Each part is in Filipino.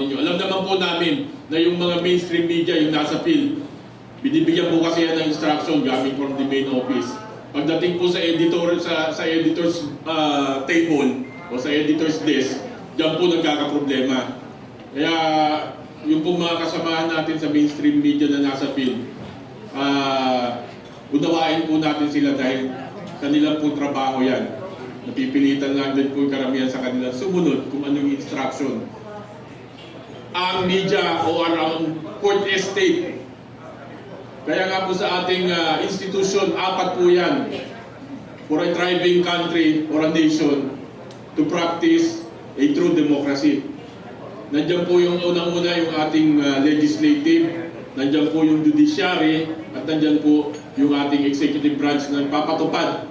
ninyo. Alam naman po namin na yung mga mainstream media, yung nasa field, binibigyan po kasi yan ng instruction gaming from the main office. Pagdating po sa editor, sa editor's table o sa editor's desk, diyan po nagkakaproblema. Kaya yung po mga kasamahan natin sa mainstream media na nasa field, unawain po natin sila dahil kanilang po trabaho yan. Napipilitan lang din po yung karamihan sa kanilang sumunod kung anong instruction. Ang media o ang court estate, kaya nga po sa ating institution, 4 po yan for a thriving country or a nation to practice a true democracy. Nandiyan po yung unang-una yung ating legislative, nandiyan po yung judiciary, at nandiyan po yung ating executive branch na nagpapatupad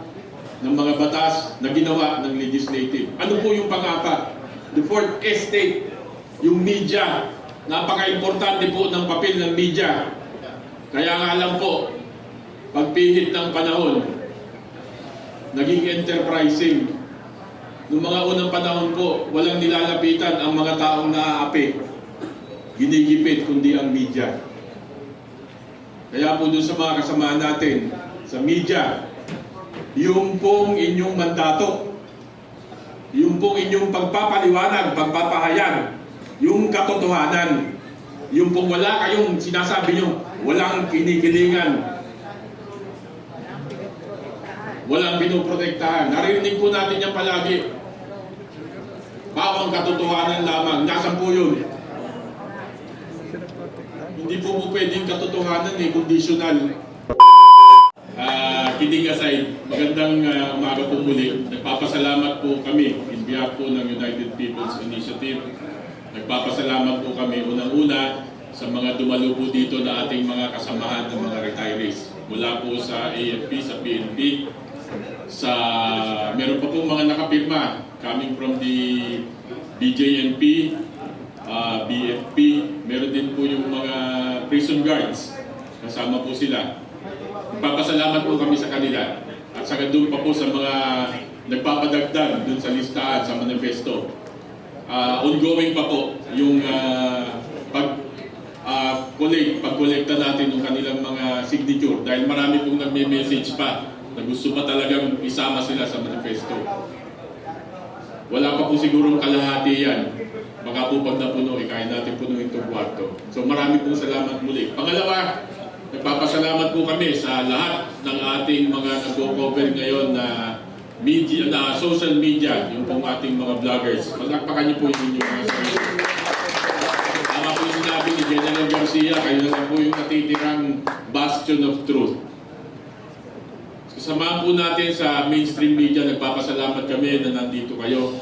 ng mga batas na ginawa ng legislative. Ano po yung pang-apat? The fourth estate, yung media. Napaka-importante po ng papel ng media. Kaya nga lang po, pagpihit ng panahon, naging enterprising. Noong mga unang panahon po, walang nilalapitan ang mga taong naaapi. Ginigipit kundi ang media. Kaya po doon sa mga kasamahan natin, sa media, yung pong inyong mandato, yung pong inyong pagpapaliwanag, pagpapahayag, yung katotohanan, yung pong wala kayong sinasabi nyo, walang kinikilingan, walang pinoprotektahan. Naririnig po natin yan palagi. Bawang katotohanan lamang. Nasaan po yun? Hindi po pwedeng katotohanan, conditional. Kidding aside, magandang umaga po muli. Nagpapasalamat po kami in behalf po ng United People's Initiative. Nagpapasalamat po kami unang-una sa mga dumalo po dito na ating mga kasamahan ng mga retirees. Mula po sa AFP, sa PNP, meron pa po mga nakapirma coming from the BJNP, BFP, meron din po yung mga prison guards, kasama po sila. Nagpapasalamat po kami sa kanila at saka doon pa po sa mga nagpapadagdag doon sa listahan, sa manifesto. Ongoing pa po yung pag-kolekta natin ng kanilang mga signature dahil marami pong nagme-message pa na gusto pa talagang isama sila sa manifesto. Wala pa po sigurong kalahati yan. Baka po pag napuno, kaya natin punuin itong kwarto. So marami pong salamat muli. Pangalawa, nagpapasalamat po kami sa lahat ng ating mga nag-cover ngayon na media, na social media, yung pong ating mga vloggers. Palakpakan niyo po yung inyong mga sarili. Tama po yung sinabi ni General Garcia, kayo na lang po yung natitirang bastion of truth. Kasama po natin sa mainstream media, nagpapasalamat kami na nandito kayo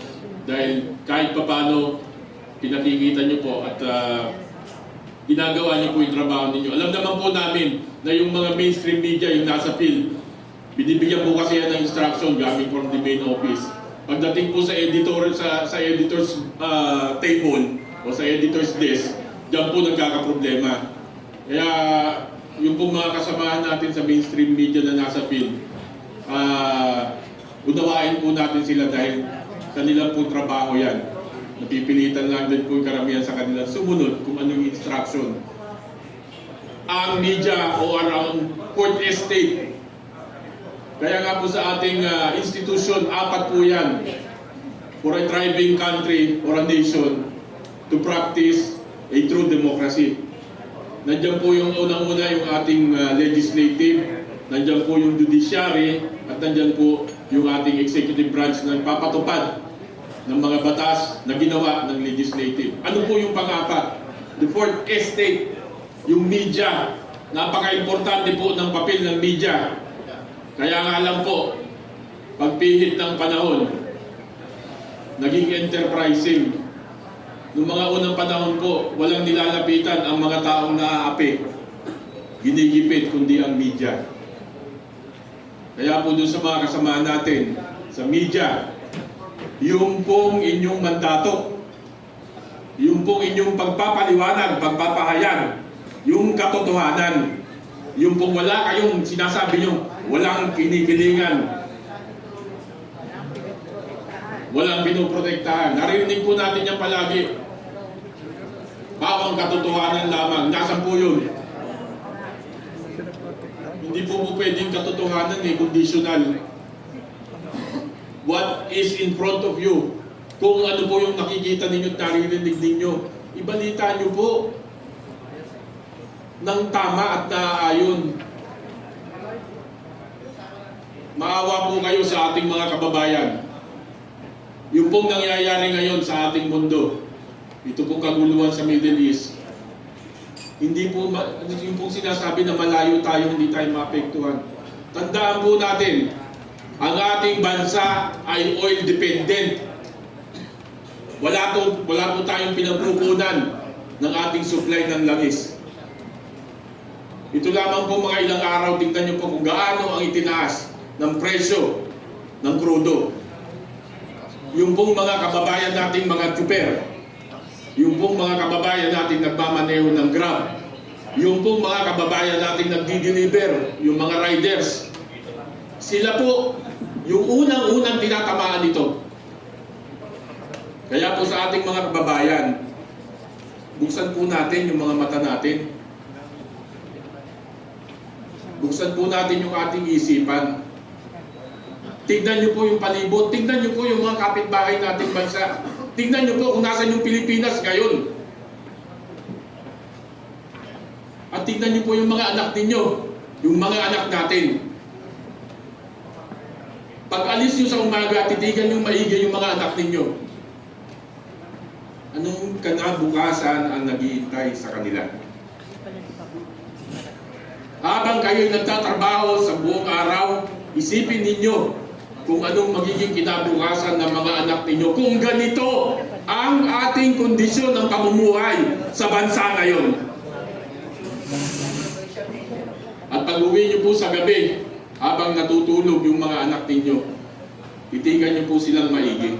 dahil kahit papano pinakikita niyo po at ginagawa niyo po yung trabaho ninyo. Alam naman po namin na yung mga mainstream media, yung nasa field, binibigyan po kasi yan ng instruction gaming from the main office. Pagdating po sa editor, sa editor's table o sa editor's desk, diyan po nagkakaproblema. Kaya yung po mga kasamahan natin sa mainstream media na nasa field, unawain po natin sila dahil kanilang po trabaho yan. Napipilitan lang din po yung karamihan sa kanilang sumunod kung anong instruction. Ang media o ang court estate, kaya nga po sa ating institution, 4 po yan for a thriving country or a nation to practice a true democracy. Nandiyan po yung unang-una yung ating legislative, nandiyan po yung judiciary, at nandiyan po yung ating executive branch na nagpapatupad ng mga batas na ginawa ng legislative. Ano po yung pang-apat? The fourth estate, yung media. Napaka-importante po ng papel ng media. Kaya nga lang po, pagpihit ng panahon, naging enterprising. Noong mga unang panahon po, walang nilalapitan ang mga taong naaapi. Ginigipit kundi ang media. Kaya po doon sa mga kasamahan natin, sa media, yung pong inyong mandato, yung pong inyong pagpapaliwanag, pagpapahayag, yung katotohanan, yung pong wala kayong sinasabi nyo, walang kinikilingan, walang pinoprotektahan. Naririnig po natin yan palagi. ang katotohanan lamang. Nasaan po yun? Hindi po pwedeng katotohanan conditional. What is in front of you? Kung ano po yung nakikita ninyo at naririnig ninyo, ibalita nyo po ng tama at naaayon. Maawa po kayo sa ating mga kababayan. Yung pong nangyayari ngayon sa ating mundo, ito pong kaguluhan sa Middle East, hindi po, yung pong sinasabi na malayo tayo, hindi tayo maapektuhan. Tandaan po natin, ang ating bansa ay oil dependent. Wala po tayong pinagkukunan ng ating supply ng langis. Ito lamang po mga ilang araw, tingnan niyo po kung gaano ang itinaas ng presyo ng krudo. Yung pong mga kababayan nating mga tsuper, yung pong mga kababayan nating nagmamaneho ng Grab, yung pong mga kababayan nating nagdi-deliver, yung mga riders, sila po yung unang-unang tinatamaan nito. Kaya po sa ating mga kababayan, buksan po natin yung mga mata natin. Buksan po natin yung ating isipan. Tignan nyo po yung palibot. Tignan nyo po yung mga kapitbahay nating bansa. Tignan nyo po kung nasan yung Pilipinas ngayon. At tignan nyo po yung mga anak ninyo. Yung mga anak natin. Pag alis nyo sa umaga, titigan nyo maigi yung mga anak ninyo. Anong kinabukasan ang naghihintay sa kanila? Habang kayo'y nagtatrabaho sa buong araw, isipin ninyo kung anong magiging kinabukasan ng mga anak ninyo. Kung ganito ang ating kondisyon ng pamumuhay sa bansa ngayon. At pag-uwi nyo po sa gabi, habang natutulog yung mga anak ninyo, titigan nyo po silang maigi.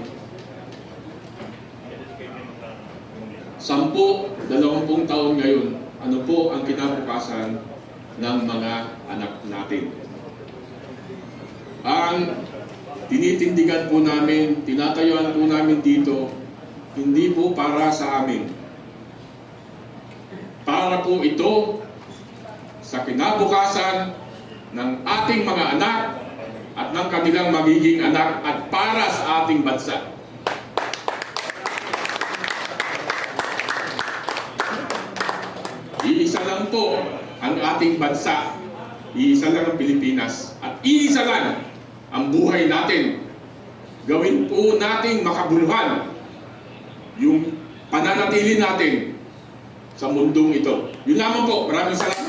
10, 20 taon ngayon, ano po ang kinabukasan ng mga anak natin? Ang tinitindigan po namin, tinatayuan po namin dito, hindi po para sa amin. Para po ito sa kinabukasan ng ating mga anak at ng kanilang magiging anak at para sa ating bansa. Iisa lang po ang ating bansa, iisa lang ang Pilipinas, at iisa lang ang buhay natin. Gawin po nating makabuluhan yung pananatili natin sa mundong ito. Yun lamang po. Maraming salamat.